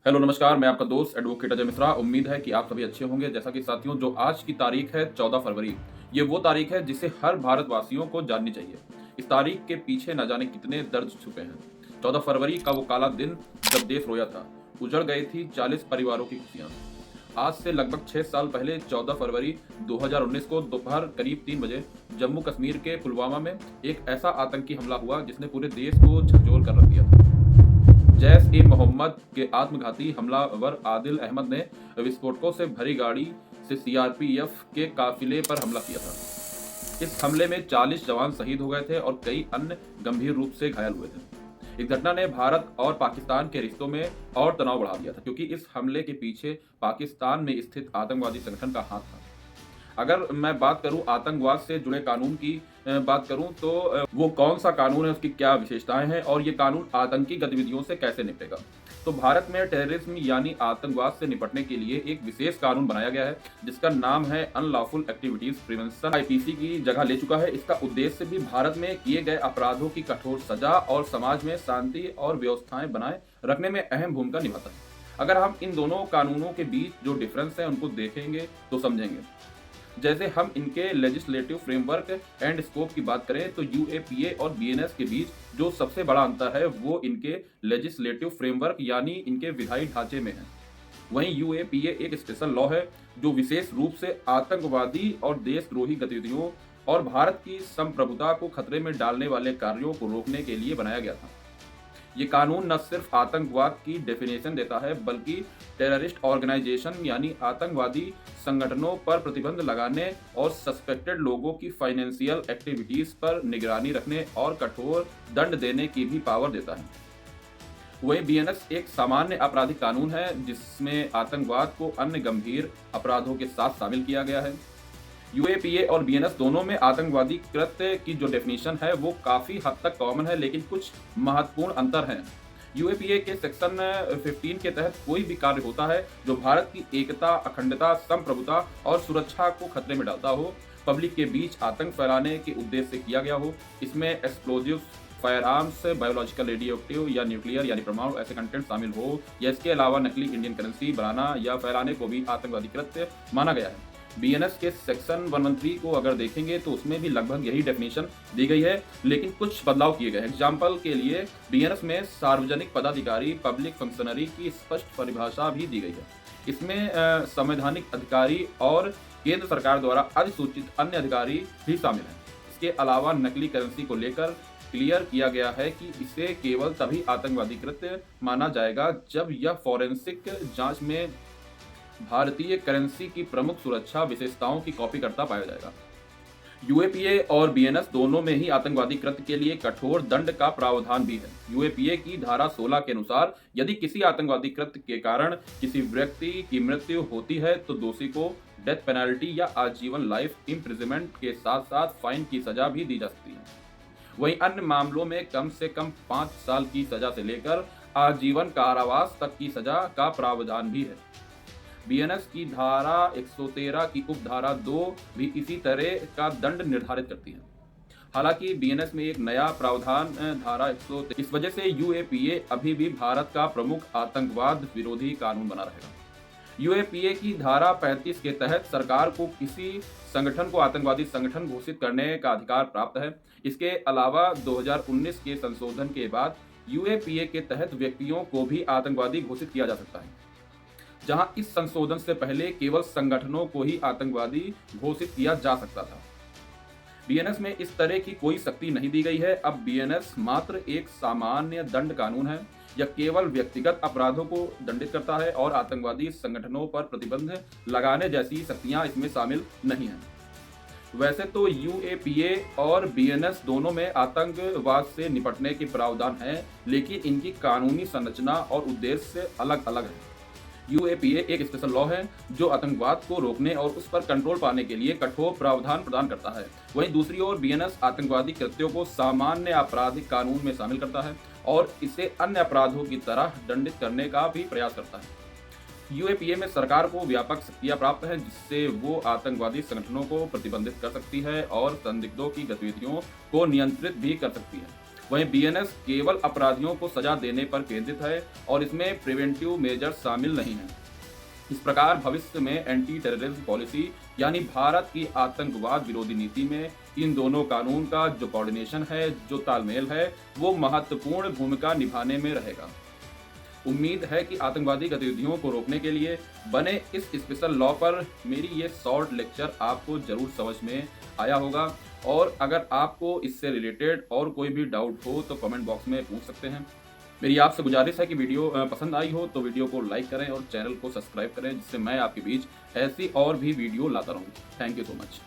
Hello नमस्कार, मैं आपका दोस्त एडवोकेट अजय मिश्रा। उम्मीद है कि आप सभी अच्छे होंगे। जैसा कि साथियों, जो आज की तारीख है 14 फरवरी, ये वो तारीख है जिसे हर भारतवासियों को जाननी चाहिए। इस तारीख के पीछे न जाने कितने दर्द छुपे हैं। 14 फरवरी का वो काला दिन जब देश रोया था, उजड़ गई थी 40 परिवारों की खुशियां। आज से लगभग 6 साल पहले 14 फरवरी 2019 को दोपहर करीब 3 बजे जम्मू कश्मीर के पुलवामा में एक ऐसा आतंकी हमला हुआ जिसने पूरे देश को झकझोर कर रख दिया था। जैश-ए-मोहम्मद के आत्मघाती हमलावर आदिल अहमद ने विस्फोटकों से भरी गाड़ी से सीआरपीएफ के काफिले पर हमला किया था। इस हमले में 40 जवान शहीद हो गए थे और कई अन्य गंभीर रूप से घायल हुए थे। इस घटना ने भारत और पाकिस्तान के रिश्तों में और तनाव बढ़ा दिया था, क्योंकि इस हमले के पीछे पाकिस्तान में स्थित आतंकवादी संगठन का हाथ था। अगर मैं बात करूं आतंकवाद से जुड़े कानून की बात करूं तो वो कौन सा कानून है, उसकी क्या विशेषताएं हैं और ये कानून आतंकी गतिविधियों से कैसे निपटेगा। तो भारत में टेररिज्म यानी आतंकवाद से निपटने के लिए एक विशेष कानून बनाया गया है, जिसका नाम है अनलॉफुल एक्टिविटीज प्रिवेंशन। आईपीसी की जगह ले चुका है। इसका उद्देश्य भी भारत में किए गए अपराधों की कठोर सजा और समाज में शांति और व्यवस्थाएं बनाए रखने में अहम भूमिका निभाता है। अगर हम इन दोनों कानूनों के बीच जो डिफरेंस है उनको देखेंगे तो समझेंगे। जैसे हम इनके लेजिस्लेटिव फ्रेमवर्क एंड स्कोप की बात करें तो यूएपीए और बीएनएस के बीच जो सबसे बड़ा अंतर है वो इनके लेजिस्लेटिव फ्रेमवर्क यानी इनके विधायी ढांचे में है। वहीं यूएपीए एक स्पेशल लॉ है जो विशेष रूप से आतंकवादी और देशद्रोही गतिविधियों और भारत की संप्रभुता को खतरे में डालने वाले कार्यों को रोकने के लिए बनाया गया था। ये कानून न सिर्फ आतंकवाद की डेफिनेशन देता है, बल्कि टेररिस्ट ऑर्गेनाइजेशन यानी आतंकवादी संगठनों पर प्रतिबंध लगाने और सस्पेक्टेड लोगों की फाइनेंशियल एक्टिविटीज पर निगरानी रखने और कठोर दंड देने की भी पावर देता है। वहीं बीएनएस एक सामान्य आपराधिक कानून है जिसमें आतंकवाद को अन्य गंभीर अपराधों के साथ शामिल किया गया है। यूएपीए और बीएनएस दोनों में आतंकवादी कृत्य की जो डेफिनेशन है वो काफी हद तक कॉमन है, लेकिन कुछ महत्वपूर्ण अंतर हैं। यूएपीए के सेक्शन 15 के तहत कोई भी कार्य होता है जो भारत की एकता, अखंडता, संप्रभुता और सुरक्षा को खतरे में डालता हो, पब्लिक के बीच आतंक फैलाने के उद्देश्य से किया गया हो, इसमें explosive, fire arms, biological, radioactive या न्यूक्लियर यानी परमाणु ऐसे कंटेंट शामिल हो, या इसके अलावा नकली इंडियन करेंसी बनाना या फैलाने को भी आतंकवादी कृत्य माना गया है। बीएनएस के सेक्शन 113 को अगर देखेंगे तो उसमें भी लगभग यही डेफिनेशन दी गई है, लेकिन कुछ बदलाव किए गए हैं। एग्जाम्पल के लिए बीएनएस में सार्वजनिक पदाधिकारी, पब्लिक फंक्शनरी की स्पष्ट परिभाषा भी दी गई है। इसमें संवैधानिक अधिकारी और केंद्र सरकार द्वारा अधिसूचित अन्य अधिकारी भी शामिल हैं। इसके अलावा नकली करेंसी को लेकर क्लियर किया गया है कि इसे केवल तभी आतंकवादी कृत्य माना जाएगा जब यह फॉरेंसिक जांच में भारतीय करेंसी की प्रमुख सुरक्षा विशेषताओं की कॉपी करता पाया जाएगा। यूएपीए और बीएनएस दोनों में ही आतंकवादी कृत्य के लिए कठोर दंड का प्रावधान भी है। यूएपीए की धारा 16 के अनुसार यदि किसी आतंकवादी कृत्य के कारण किसी व्यक्ति की मृत्यु होती है तो दोषी को डेथ पेनल्टी या आजीवन लाइफ इम्प्रिजनमेंट के साथ साथ फाइन की सजा भी दी जा सकती है। वहीं अन्य मामलों में कम से कम 5 साल की सजा से लेकर आजीवन कारावास तक की सजा का प्रावधान भी है। बीएनएस की धारा 113 की उपधारा 2 भी इसी तरह का दंड निर्धारित करती है। हालांकि बीएनएस में एक नया प्रावधान धारा 113, इस वजह से यूएपीए अभी भी भारत का प्रमुख आतंकवाद विरोधी कानून बना रहेगा। यूएपीए की धारा 35 के तहत सरकार को किसी संगठन को आतंकवादी संगठन घोषित करने का अधिकार प्राप्त है। इसके अलावा 2019 के संशोधन के बाद यूएपीए के तहत व्यक्तियों को भी आतंकवादी घोषित किया जा सकता है, जहां इस संशोधन से पहले केवल संगठनों को ही आतंकवादी घोषित किया जा सकता था। बीएनएस में इस तरह की कोई शक्ति नहीं दी गई है। अब बीएनएस मात्र एक सामान्य दंड कानून है। यह केवल व्यक्तिगत अपराधों को दंडित करता है और आतंकवादी संगठनों पर प्रतिबंध लगाने जैसी शक्तियां इसमें शामिल नहीं हैं। वैसे तो यूएपीए और बीएनएस दोनों में आतंकवाद से निपटने के प्रावधान हैं, लेकिन इनकी कानूनी संरचना और उद्देश्य अलग अलग है। यूएपीए एक स्पेशल लॉ है जो आतंकवाद को रोकने और उस पर कंट्रोल पाने के लिए कठोर प्रावधान प्रदान करता है। वहीं दूसरी ओर बीएनएस आतंकवादी कृत्यों को सामान्य आपराधिक कानून में शामिल करता है और इसे अन्य अपराधों की तरह दंडित करने का भी प्रयास करता है। यूएपीए में सरकार को व्यापक शक्तियां प्राप्त हैं, जिससे वो आतंकवादी संगठनों को प्रतिबंधित कर सकती है और संदिग्धों की गतिविधियों को नियंत्रित भी कर सकती है। वहीं बीएनएस केवल अपराधियों को सजा देने पर केंद्रित है और इसमें प्रिवेंटिव मेजर्स शामिल नहीं हैं। इस प्रकार भविष्य में एंटी टेररिज्म पॉलिसी यानी भारत की आतंकवाद विरोधी नीति में इन दोनों कानून का जो कोऑर्डिनेशन है, जो तालमेल है, वो महत्वपूर्ण भूमिका निभाने में रहेगा। उम्मीद है कि आतंकवादी गतिविधियों को रोकने के लिए बने इस स्पेशल लॉ पर मेरी ये शॉर्ट लेक्चर आपको जरूर समझ में आया होगा। और अगर आपको इससे रिलेटेड और कोई भी डाउट हो तो कमेंट बॉक्स में पूछ सकते हैं। मेरी आपसे गुजारिश है कि वीडियो पसंद आई हो तो वीडियो को लाइक करें और चैनल को सब्सक्राइब करें, जिससे मैं आपके बीच ऐसी और भी वीडियो लाता रहूं। Thank you so much.